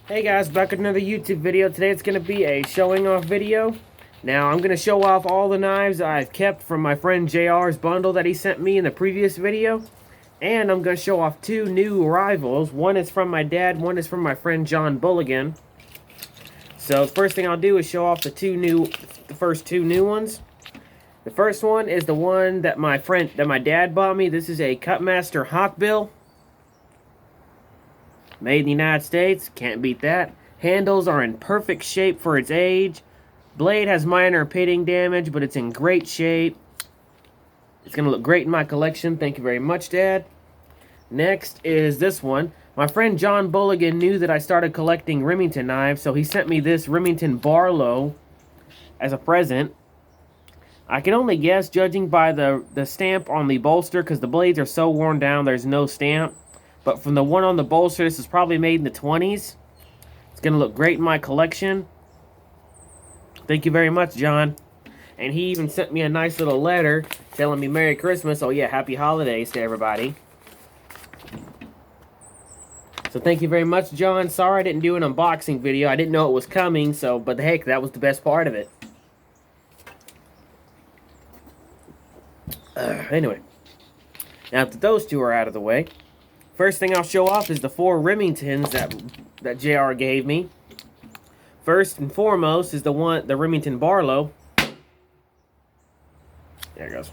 Hey guys, back with another YouTube video. Today it's going to be a showing off video. Now I'm going to show off all the knives I've kept from my friend JR's bundle that he sent me in the previous video. And I'm going to show off two new arrivals. One is from my dad, one is from my friend John Bulligan. So the first thing I'll do is show off the first two new ones. The first one is the one that my dad bought me. This is a Cutmaster Hawkbill. Made in the United States, can't beat that. Handles are in perfect shape for its age. Blade has minor pitting damage, but it's in great shape. It's going to look great in my collection. Thank you very much, Dad. Next is this one. My friend John Bulligan knew that I started collecting Remington knives, so he sent me this Remington Barlow as a present. I can only guess, judging by the stamp on the bolster, because the blades are so worn down, there's no stamp. But from the one on the bolster, this is probably made in the 20s. It's going to look great in my collection. Thank you very much, John. And he even sent me a nice little letter telling me Merry Christmas. Oh yeah, Happy Holidays to everybody. So thank you very much, John. Sorry I didn't do an unboxing video. I didn't know it was coming, but heck, that was the best part of it. Anyway. Now that those two are out of the way, first thing I'll show off is the four Remingtons that JR gave me. First and foremost is the Remington Barlow. There it goes.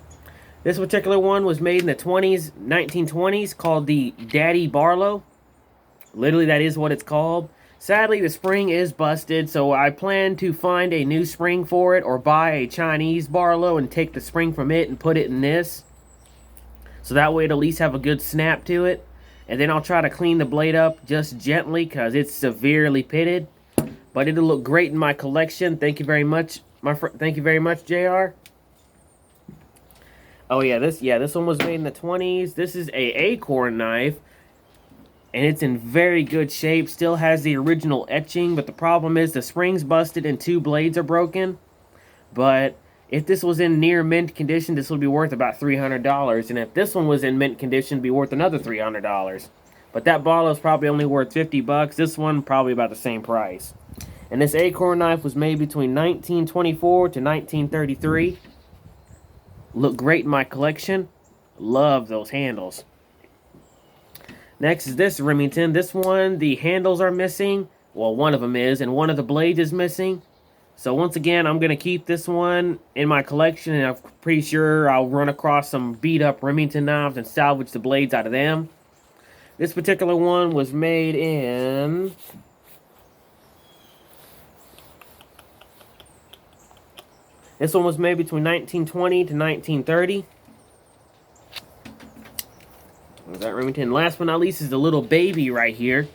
This particular one was made in the 1920s, called the Daddy Barlow. Literally, that is what it's called. Sadly, the spring is busted, so I plan to find a new spring for it or buy a Chinese Barlow and take the spring from it and put it in this. So that way it'll at least have a good snap to it. And then I'll try to clean the blade up just gently because it's severely pitted. But it'll look great in my collection. Thank you very much, thank you very much, JR. Oh yeah, this one was made in the 20s. This is a acorn knife, and it's in very good shape. Still has the original etching, but the problem is the spring's busted and two blades are broken. But if this was in near mint condition, this would be worth about $300. And if this one was in mint condition, it'd be worth another $300. But that Barlow is probably only worth $50. This one, probably about the same price. And this acorn knife was made between 1924 to 1933. Looked great in my collection. Love those handles. Next is this Remington. This one, the handles are missing. Well, one of them is, and one of the blades is missing. So once again, I'm going to keep this one in my collection, and I'm pretty sure I'll run across some beat-up Remington knives and salvage the blades out of them. This particular one was made in... This one was made between 1920 to 1930. There's that Remington. Last but not least is the little baby right here.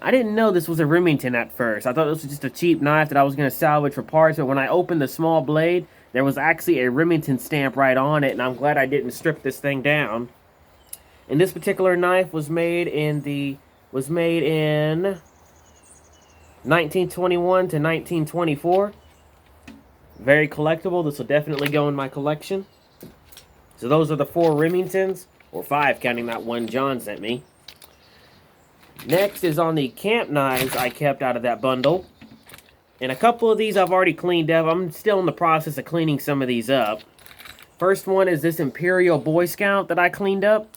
I didn't know this was a Remington at first. I thought this was just a cheap knife that I was going to salvage for parts. But when I opened the small blade, there was actually a Remington stamp right on it. And I'm glad I didn't strip this thing down. And this particular knife was made in 1921 to 1924. Very collectible. This will definitely go in my collection. So those are the four Remingtons. Or five, counting that one John sent me. Next is on the camp knives I kept out of that bundle. And a couple of these I've already cleaned up. I'm still in the process of cleaning some of these up. First one is this Imperial Boy Scout that I cleaned up.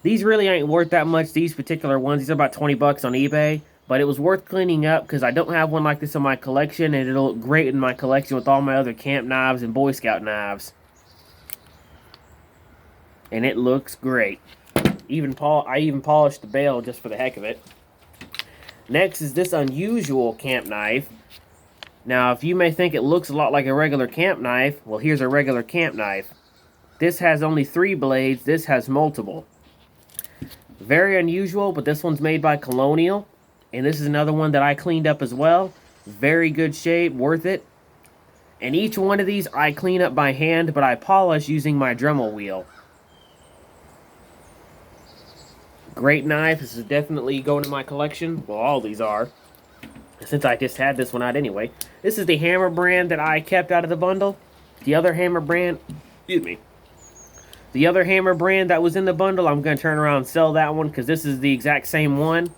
These really ain't worth that much, these particular ones. These are about 20 bucks on eBay. But it was worth cleaning up because I don't have one like this in my collection. And it'll look great in my collection with all my other camp knives and Boy Scout knives. And it looks great. I even polished the bail just for the heck of it. Next is this unusual camp knife. Now, if you may think it looks a lot like a regular camp knife, well, here's a regular camp knife. This has only 3 blades. This has multiple. Very unusual, but this one's made by Colonial. And this is another one that I cleaned up as well. Very good shape, worth it. And each one of these I clean up by hand, but I polish using my Dremel wheel. Great knife. This is definitely going in my collection. Well, all these are, since I just had this one out anyway. This is the hammer brand that I kept out of the bundle. The other hammer brand, excuse me, The other hammer brand that was in the bundle, I'm going to turn around and sell that one because this is the exact same one.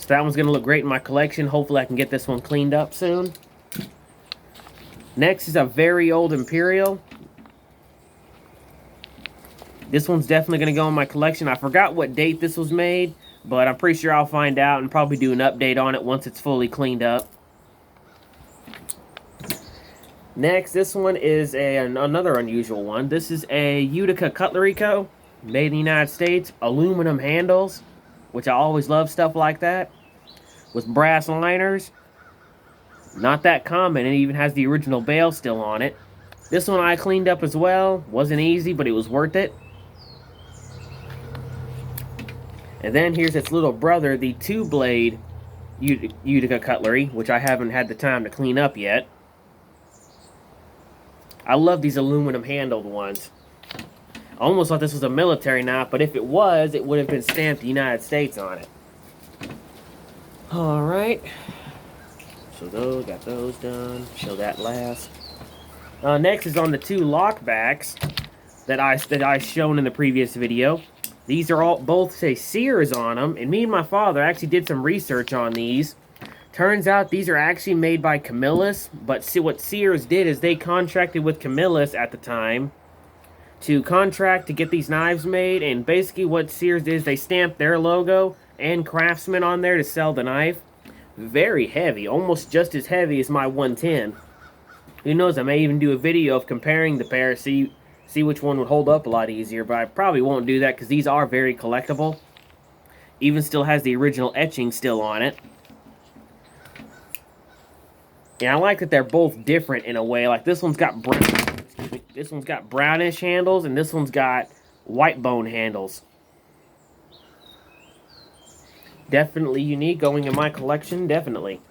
So that one's going to look great in my collection. Hopefully I can get this one cleaned up soon. Next is a very old Imperial. This one's definitely going to go in my collection. I forgot what date this was made, but I'm pretty sure I'll find out and probably do an update on it once it's fully cleaned up. Next, this one is another unusual one. This is a Utica Cutlery Co. Made in the United States. Aluminum handles, which I always love stuff like that. With brass liners. Not that common. It even has the original bail still on it. This one I cleaned up as well. Wasn't easy, but it was worth it. And then here's its little brother, the 2-blade Utica Cutlery, which I haven't had the time to clean up yet. I love these aluminum handled ones. I almost thought this was a military knife, but if it was, it would have been stamped United States on it. Alright. So got those done. Show that last. Next is on the 2 lockbacks that I shown in the previous video. These are both say Sears on them, and me and my father actually did some research on these. Turns out these are actually made by Camillus, but see what Sears did is they contracted with Camillus at the time to contract to get these knives made, and basically what Sears did is they stamped their logo and Craftsman on there to sell the knife. Very heavy, almost just as heavy as my 110. Who knows, I may even do a video of comparing the pair, see which one would hold up a lot easier, but I probably won't do that because these are very collectible. Even still has the original etching still on it. And I like that they're both different in a way. Like this one's got brownish handles, and this one's got white bone handles. Definitely unique, going in my collection, definitely.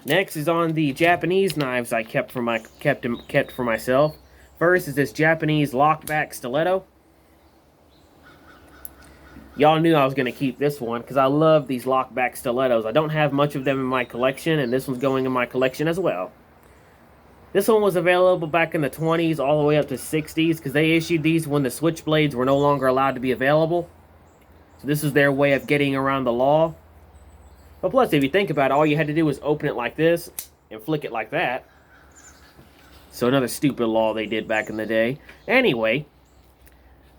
Next is on the Japanese knives I kept for myself. First is this Japanese lockback stiletto. Y'all knew I was going to keep this one because I love these lockback stilettos. I don't have much of them in my collection, and this one's going in my collection as well. This one was available back in the 20s all the way up to 60s because they issued these when the switchblades were no longer allowed to be available. So this is their way of getting around the law. But plus, if you think about it, all you had to do was open it like this and flick it like that. So another stupid law they did back in the day. Anyway,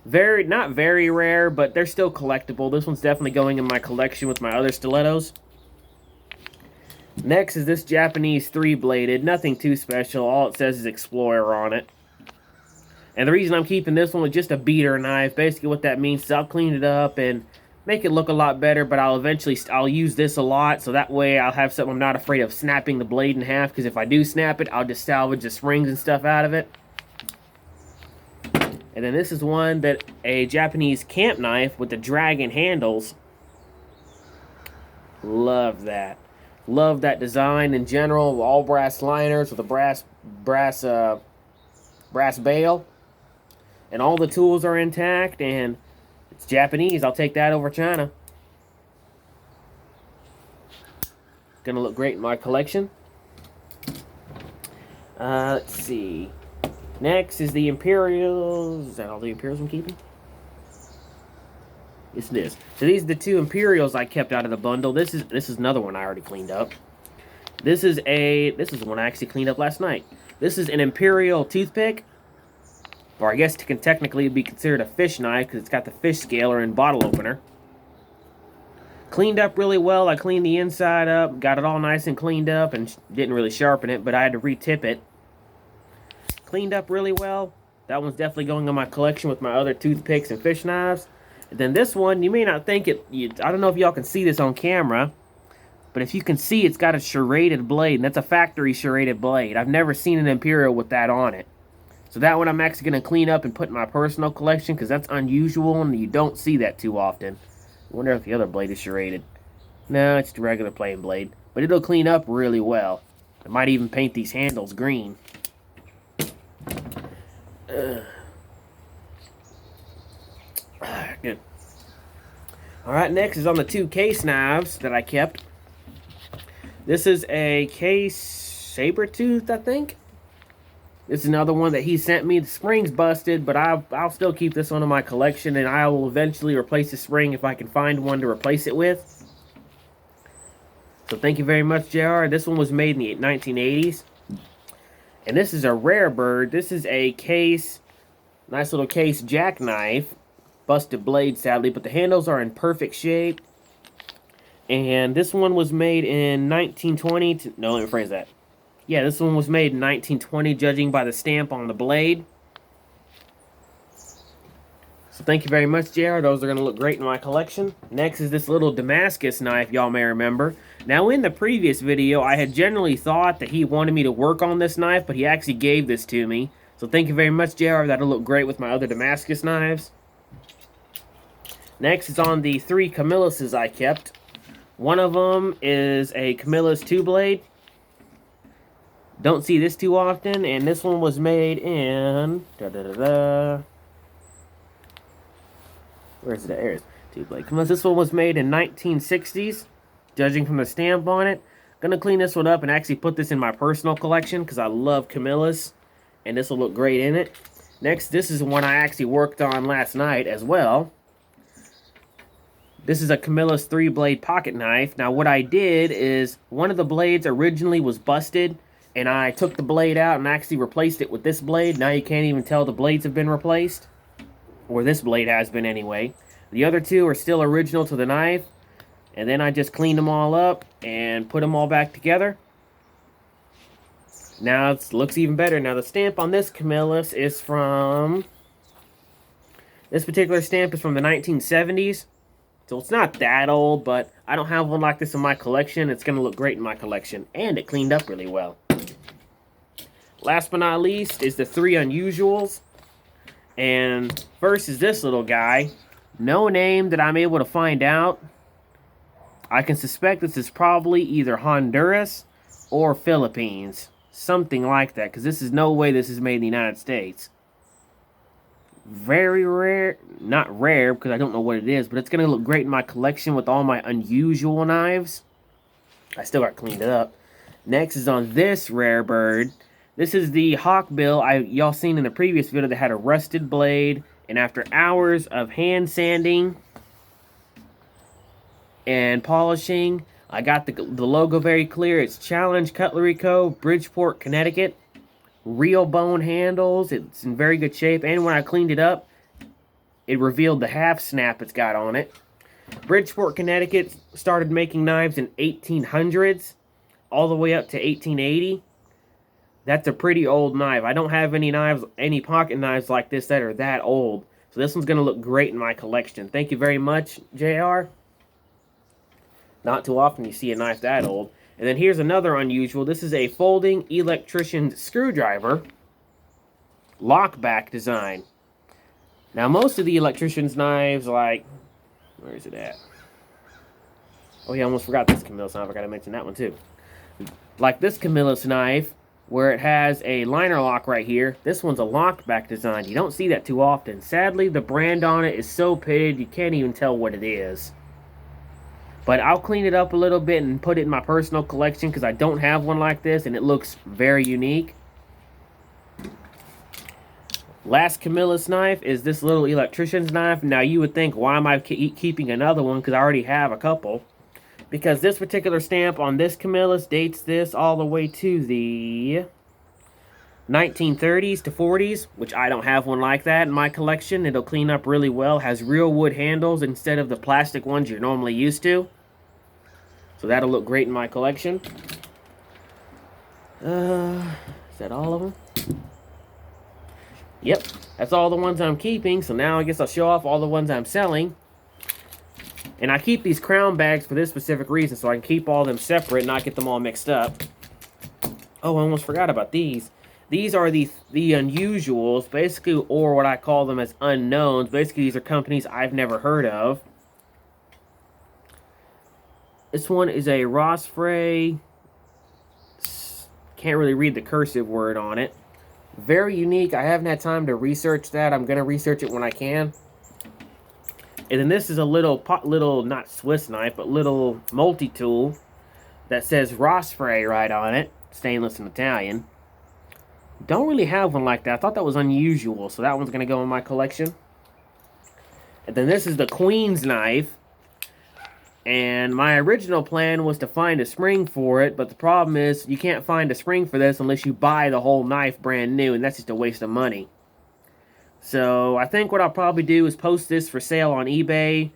not very rare, but they're still collectible. This one's definitely going in my collection with my other stilettos. Next is this Japanese 3-bladed. Nothing too special. All it says is Explorer on it. And the reason I'm keeping this one is just a beater knife. Basically what that means is I'll clean it up and make it look a lot better, but I'll use this a lot, so that way I'll have something I'm not afraid of snapping the blade in half, because if I do snap it, I'll just salvage the springs and stuff out of it. And then this is one that a Japanese camp knife with the dragon handles. Love that. Love that design in general. All brass liners with a brass bail. And all the tools are intact, and it's Japanese. I'll take that over China. Gonna look great in my collection. Let's see. Next is the Imperials. Is that all the Imperials I'm keeping? Yes, it is. So these are the 2 Imperials I kept out of the bundle. This is another one I already cleaned up. This is one I actually cleaned up last night. This is an Imperial toothpick. Or I guess it can technically be considered a fish knife because it's got the fish scaler and bottle opener. Cleaned up really well. I cleaned the inside up, got it all nice and cleaned up, and didn't really sharpen it, but I had to re-tip it. Cleaned up really well. That one's definitely going in my collection with my other toothpicks and fish knives. And then this one, you may not think it, I don't know if y'all can see this on camera, but if you can see, it's got a serrated blade, and that's a factory serrated blade. I've never seen an Imperial with that on it. So that one I'm actually going to clean up and put in my personal collection because that's unusual and you don't see that too often. I wonder if the other blade is serrated. No, it's the regular plain blade. But it'll clean up really well. I might even paint these handles green. Good. Alright, next is on the 2 case knives that I kept. This is a case saber-tooth, I think. This is another one that he sent me. The spring's busted, but I'll still keep this one in my collection, and I will eventually replace the spring if I can find one to replace it with. So thank you very much, JR. This one was made in the 1980s. And this is a rare bird. This is a case, nice little case jackknife. Busted blade, sadly, but the handles are in perfect shape. And this one was made in 1920. No, let me rephrase that. Yeah, this one was made in 1920, judging by the stamp on the blade. So thank you very much, JR. Those are going to look great in my collection. Next is this little Damascus knife, y'all may remember. Now, in the previous video, I had generally thought that he wanted me to work on this knife, but he actually gave this to me. So thank you very much, JR. That'll look great with my other Damascus knives. Next is on the 3 Camilluses I kept. One of them is a Camillus 2-blade. Don't see this too often, and this one was made in... Where's the Airs? 2-blade Camillus. This one was made in 1960s, judging from the stamp on it. Gonna clean this one up and actually put this in my personal collection because I love Camillus, and this will look great in it. Next, this is one I actually worked on last night as well. This is a Camillus 3-blade pocket knife. Now, what I did is, one of the blades originally was busted, and I took the blade out and actually replaced it with this blade. Now you can't even tell the blades have been replaced. Or this blade has been anyway. The other 2 are still original to the knife. And then I just cleaned them all up and put them all back together. Now it looks even better. Now the stamp on this Camillus is from... This particular stamp is from the 1970s. So it's not that old, but I don't have one like this in my collection. It's going to look great in my collection. And it cleaned up really well. Last but not least is the 3 Unusuals. And first is this little guy. No name that I'm able to find out. I can suspect this is probably either Honduras or Philippines. Something like that, because this is no way this is made in the United States. Very rare, not rare because I don't know what it is, but it's going to look great in my collection with all my unusual knives. I still got cleaned it up. Next is on this rare bird. This is the hawkbill y'all seen in the previous video that had a rusted blade, and after hours of hand sanding and polishing, I got the logo very clear. It's Challenge Cutlery Co., Bridgeport, Connecticut. Real bone handles. It's in very good shape. And when I cleaned it up, it revealed the half snap it's got on it. Bridgeport, Connecticut started making knives in 1800s, all the way up to 1880. That's a pretty old knife. I don't have any knives, any pocket knives like this that are that old. So this one's going to look great in my collection. Thank you very much, JR. Not too often you see a knife that old. And then here's another unusual. This is a folding electrician's screwdriver. Lockback design. Now, most of the electrician's knives, like... Where is it at? Oh, yeah, I almost forgot this Camillus knife. I got to mention that one, too. Like this Camillus knife, where it has a liner lock right here. This one's a lockback design. You don't see that too often. Sadly, the brand on it is so pitted, you can't even tell what it is. But I'll clean it up a little bit and put it in my personal collection because I don't have one like this and it looks very unique. Last Camillus knife is this little electrician's knife. Now you would think, why am I keeping another one? Because I already have a couple. Because this particular stamp on this Camillus dates this all the way to the 1930s to 40s, which I don't have one like that in my collection. It'll clean up really well. Has real wood handles instead of the plastic ones you're normally used to. So that'll look great in my collection. Is that all of them? Yep, that's all the ones I'm keeping. So now I guess I'll show off all the ones I'm selling. And I keep these crown bags for this specific reason, so I can keep all of them separate and not get them all mixed up. Oh, I almost forgot about these. These are the unusuals, basically, or what I call them as unknowns. Basically, these are companies I've never heard of. This one is a Rosfray. Can't really read the cursive word on it. Very unique. I haven't had time to research that. I'm going to research it when I can. And then this is a little, not Swiss knife, but little multi-tool that says Rosfray right on it. Stainless and Italian. Don't really have one like that. I thought that was unusual, so that one's going to go in my collection. And then this is the Queen's knife. And my original plan was to find a spring for it, but the problem is you can't find a spring for this unless you buy the whole knife brand new, and that's just a waste of money. So I think what I'll probably do is post this for sale on eBay,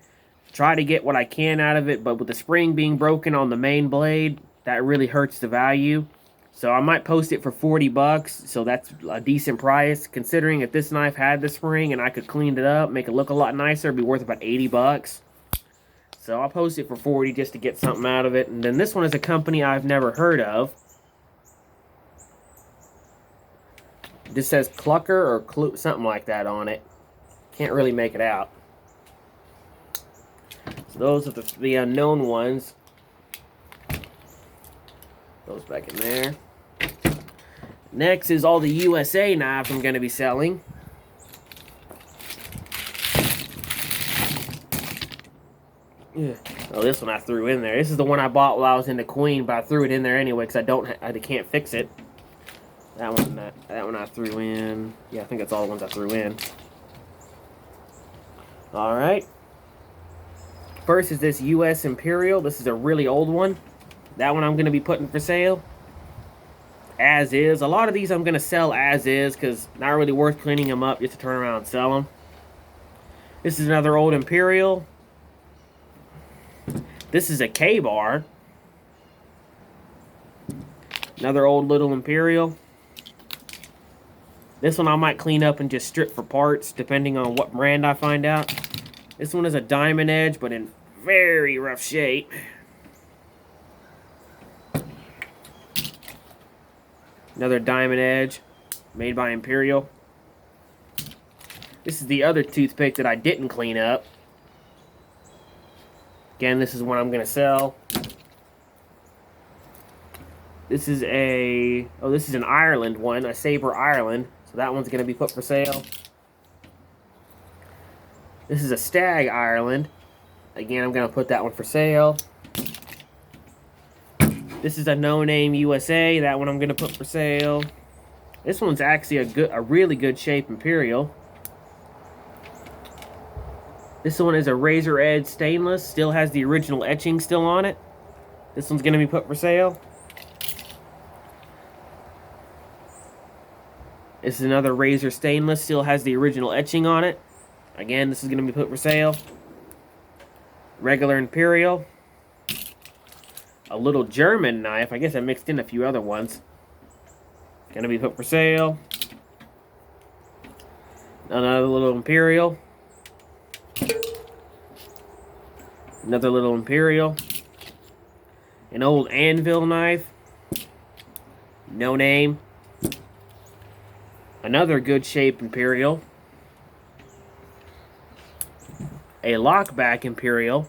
try to get what I can out of it, but with the spring being broken on the main blade, that really hurts the value. So I might post it for 40 bucks, so that's a decent price, considering if this knife had the spring and I could clean it up, make it look a lot nicer, it'd be worth about 80 bucks. So I'll post it for 40 just to get something out of it. And then this one is a company I've never heard of. This says Clucker or something like that on it. Can't really make it out. So those are the unknown ones. Those back in there. Next is all the USA knives I'm going to be selling. Yeah. Oh, this one I threw in there. This is the one I bought while I was in the Queen, but I threw it in there anyway because I can't fix it. That one I threw in. Yeah, I think that's all the ones I threw in. All right. First is this US Imperial. This is a really old one. That one I'm going to be putting for sale. As is. A lot of these I'm going to sell as is because not really worth cleaning them up just to turn around and sell them. This is another old Imperial. This is a K-bar. Another old little Imperial. This one I might clean up and just strip for parts, depending on what brand I find out. This one is a diamond edge, but in very rough shape. Another diamond edge, made by Imperial. This is the other toothpick that I didn't clean up. Again, this is one I'm going to sell. This is this is an Ireland one, a Sabre Ireland. So that one's going to be put for sale. This is a Stag Ireland. Again, I'm going to put that one for sale. This is a No Name USA. That one I'm going to put for sale. This one's actually a really good shape Imperial. This one is a razor edge stainless. Still has the original etching still on it. This one's going to be put for sale. This is another razor stainless. Still has the original etching on it. Again, this is going to be put for sale. Regular Imperial. A little German knife. I guess I mixed in a few other ones. Going to be put for sale. Another little Imperial. Another little Imperial. An old anvil knife. No name. Another good shape Imperial. A lockback Imperial.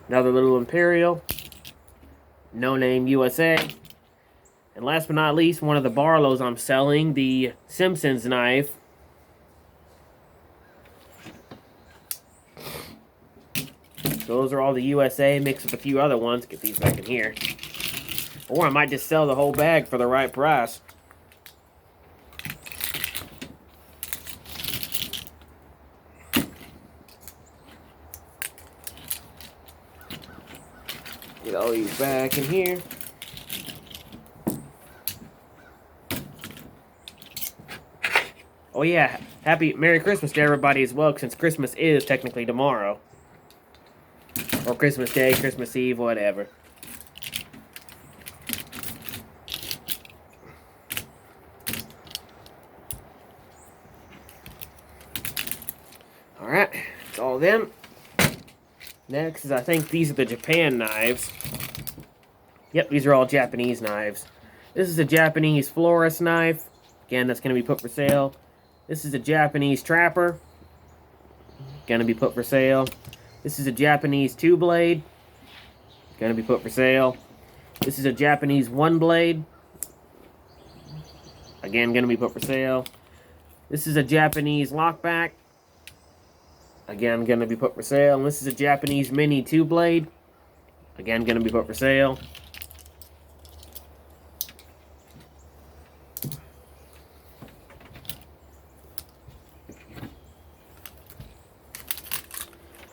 Another little Imperial. No Name USA. And last but not least, one of the Barlows I'm selling, the Simpsons knife. Those are all the USA mixed with a few other ones. Get these back in here. Or I might just sell the whole bag for the right price. Get all these back in here. Oh yeah, Merry Christmas to everybody as well, since Christmas is technically tomorrow. Or Christmas Day, Christmas Eve, whatever. Alright, that's all of them. Next is, I think these are the Japan knives. Yep, these are all Japanese knives. This is a Japanese florist knife. Again, that's going to be put for sale. This is a Japanese trapper. Going to be put for sale. This is a Japanese two-blade. Going to be put for sale. This is a Japanese one-blade. Again, going to be put for sale. This is a Japanese lockback. Again, going to be put for sale. And this is a Japanese mini two-blade. Again, going to be put for sale.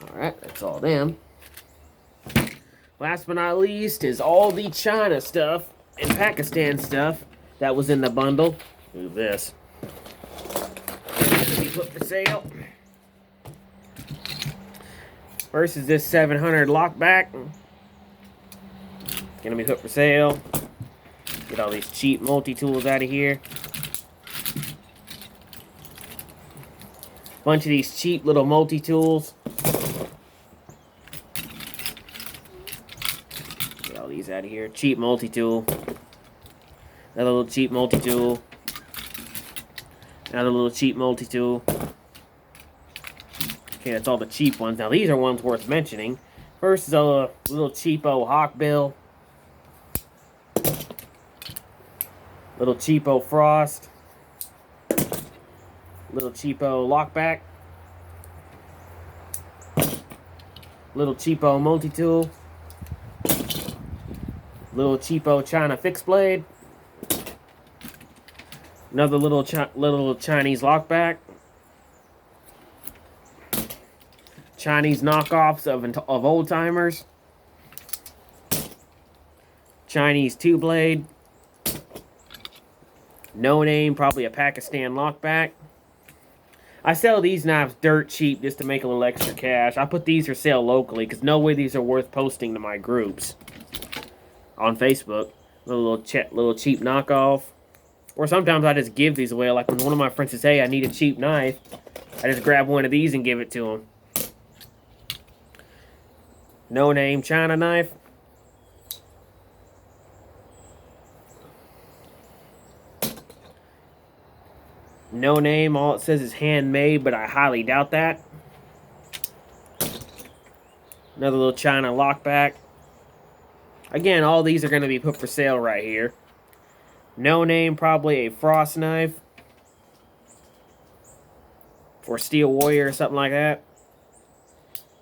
Alright, that's all them. Last but not least is all the China stuff and Pakistan stuff that was in the bundle. Move this. It's gonna be put for sale. First is this 700 lockback. It's gonna be put for sale. Get all these cheap multi-tools out of here. Bunch of these cheap little multi-tools. Get all these out of here. Cheap multi-tool. Another little cheap multi-tool. Another little cheap multi-tool. Okay, that's all the cheap ones. Now, these are ones worth mentioning. First is a little cheapo hawkbill. Little cheapo frost. Little cheapo lockback. Little cheapo multi-tool. Little cheapo China fixed blade. Another little Chinese lockback. Chinese knockoffs of old timers. Chinese two blade. No name, probably a Pakistan lockback. I sell these knives dirt cheap just to make a little extra cash. I put these for sale locally because no way these are worth posting to my groups on Facebook. Little cheap knockoff. Or sometimes I just give these away. Like when one of my friends says, hey, I need a cheap knife, I just grab one of these and give it to him. No name China knife. No name, all it says is handmade, but I highly doubt that. Another little China lockback. Again, all these are going to be put for sale right here. No name, probably a frost knife. For Steel Warrior or something like that.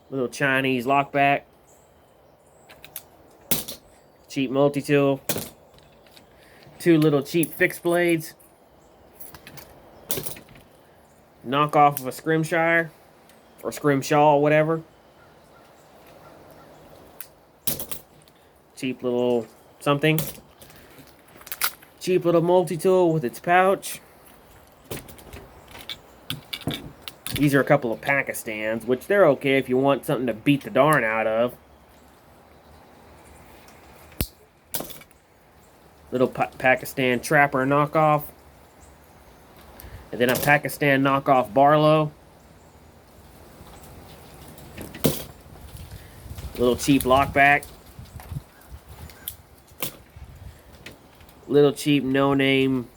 Little Chinese lockback. Cheap multi-tool. Two little cheap fixed blades. Knockoff of a Scrimshire. Or Scrimshaw, whatever. Cheap little something. Cheap little multi-tool with its pouch. These are a couple of Pakistans, which they're okay if you want something to beat the darn out of. Little Pakistan Trapper knockoff. And then a Pakistan knockoff Barlow. Little cheap lockback. Little cheap no-name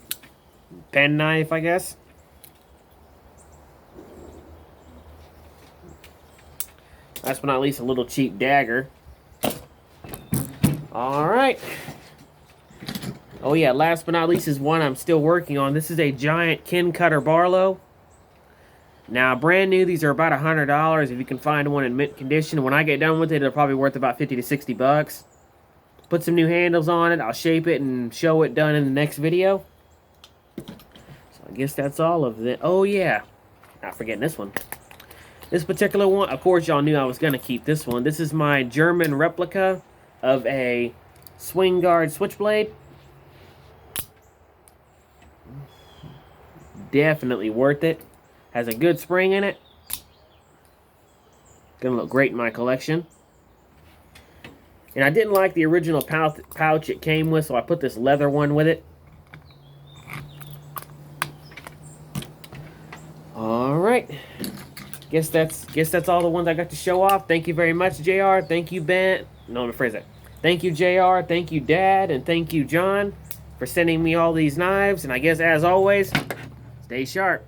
pen knife, I guess. Last but not least, a little cheap dagger. Alright. Oh yeah, last but not least is one I'm still working on. This is a giant Kin Cutter Barlow. Now, brand new, these are about $100 if you can find one in mint condition. When I get done with it, it'll probably worth about 50 to 60 bucks. Put some new handles on it. I'll shape it and show it done in the next video. So I guess that's all of it. Oh yeah, not forgetting this one. This particular one, of course, y'all knew I was going to keep this one. This is my German replica of a swing guard switchblade. Definitely worth it. Has a good spring in it. Gonna look great in my collection. And I didn't like the original pouch it came with, so I put this leather one with it. Alright. Guess that's all the ones I got to show off. Thank you very much, JR. Thank you, Ben. No, I'm afraid that. Thank you, JR. Thank you, Dad. And thank you, John, for sending me all these knives. And I guess, as always, stay sharp.